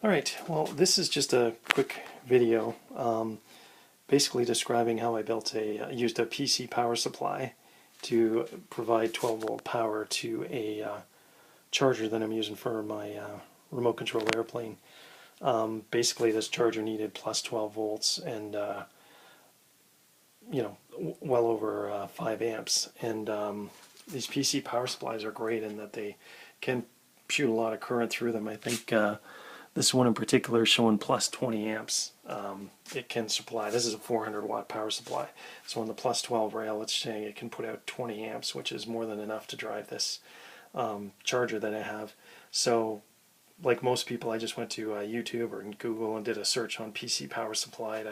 Alright, well this is just a quick video basically describing how I used a PC power supply to provide 12-volt power to a charger that I'm using for my remote control airplane. Basically this charger needed plus 12 volts and well over 5 amps, and these PC power supplies are great in that they can shoot a lot of current through them. I think this one in particular is showing plus 20 amps. It can supply, this is a 400 watt power supply, so on the plus 12 rail it's saying it can put out 20 amps, which is more than enough to drive this charger that I have. So like most people, I just went to YouTube or Google and did a search on PC power supply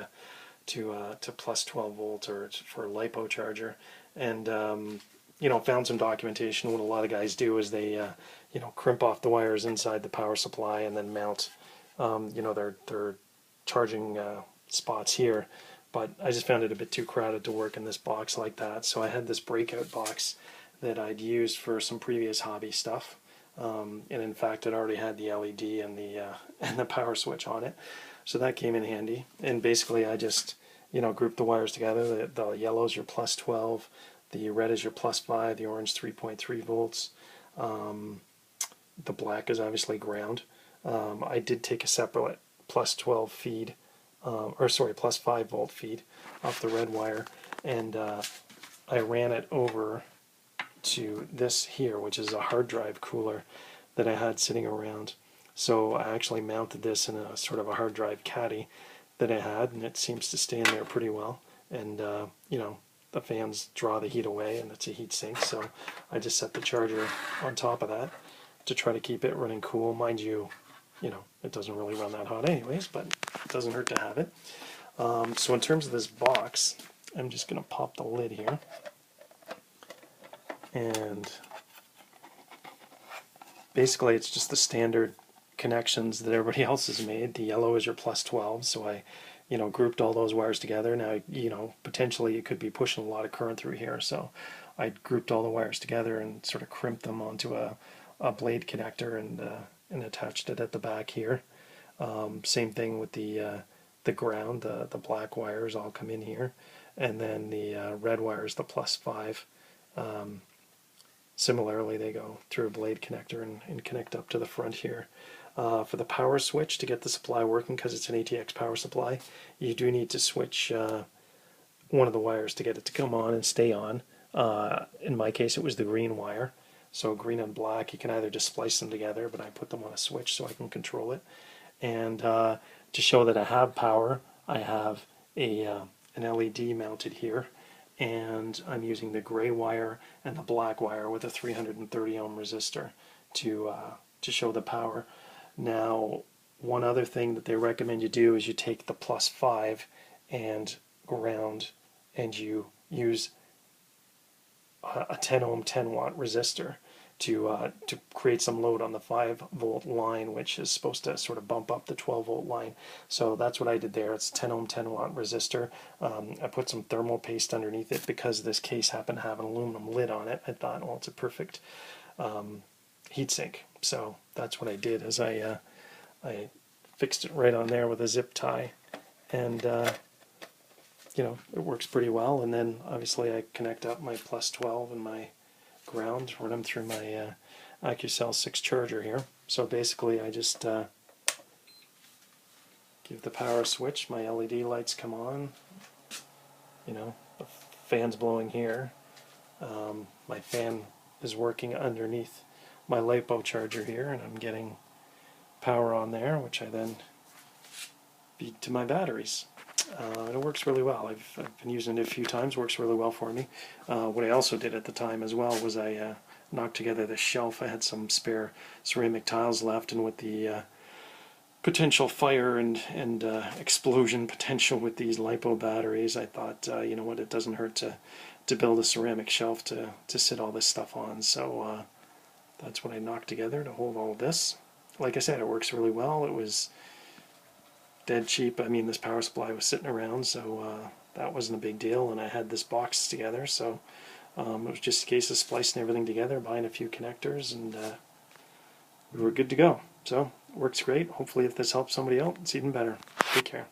to plus 12 volt or for LiPo charger, and found some documentation. What a lot of guys do is they crimp off the wires inside the power supply and then mount their charging spots here. But I just found it a bit too crowded to work in this box like that, so I had this breakout box that I'd used for some previous hobby stuff, and in fact it already had the LED and the power switch on it, so that came in handy. And basically I just grouped the wires together. The yellow is your plus 12, the red is your plus 5, the orange 3.3 volts, the black is obviously ground. I did take a separate plus 12 feed, plus 5 volt feed off the red wire, and I ran it over to this here, which is a hard drive cooler that I had sitting around. So I actually mounted this in a sort of a hard drive caddy that I had, and it seems to stay in there pretty well. And the fans draw the heat away, and it's a heat sink, so I just set the charger on top of that to try to keep it running cool. Mind you, it doesn't really run that hot anyways, but it doesn't hurt to have it. So in terms of this box, I'm just going to pop the lid here, and basically it's just the standard connections that everybody else has made. The yellow is your plus 12, so I grouped all those wires together. Now potentially you could be pushing a lot of current through here, so I grouped all the wires together and sort of crimped them onto a blade connector and attached it at the back here. Same thing with the ground. The black wires all come in here, and then the red wires, the plus 5, similarly they go through a blade connector and connect up to the front here. For the power switch, to get the supply working, because it's an ATX power supply, you do need to switch one of the wires to get it to come on and stay on. In my case it was the green wire, so green and black, you can either just splice them together, but I put them on a switch so I can control it. And to show that I have power, I have an LED mounted here, and I'm using the gray wire and the black wire with a 330 ohm resistor to show the power. Now, one other thing that they recommend you do is you take the plus 5 and ground, and you use a 10 ohm 10 watt resistor to create some load on the 5 volt line, which is supposed to sort of bump up the 12 volt line. So that's what I did there. It's 10 ohm 10 watt resistor. I put some thermal paste underneath it because this case happened to have an aluminum lid on it. I thought, well, it's a perfect heatsink. So that's what I did, is I fixed it right on there with a zip tie, and it works pretty well. And then obviously I connect up my plus 12 and my ground, run them through my AccuCell 6 charger here. So basically I just give the power switch, my LED lights come on, the fan's blowing here, my fan is working underneath my LiPo charger here, and I'm getting power on there, which I then feed to my batteries. It works really well. I've been using it a few times. Works really well for me. What I also did at the time as well was I knocked together this shelf. I had some spare ceramic tiles left, and with the potential fire and explosion potential with these LiPo batteries, I thought, what, it doesn't hurt to build a ceramic shelf to sit all this stuff on. So that's what I knocked together to hold all of this. Like I said, it works really well. It was dead cheap. I mean, this power supply was sitting around, so that wasn't a big deal, and I had this box together, so it was just a case of splicing everything together, buying a few connectors, and we were good to go. So, works great. Hopefully if this helps somebody out, it's even better. Take care.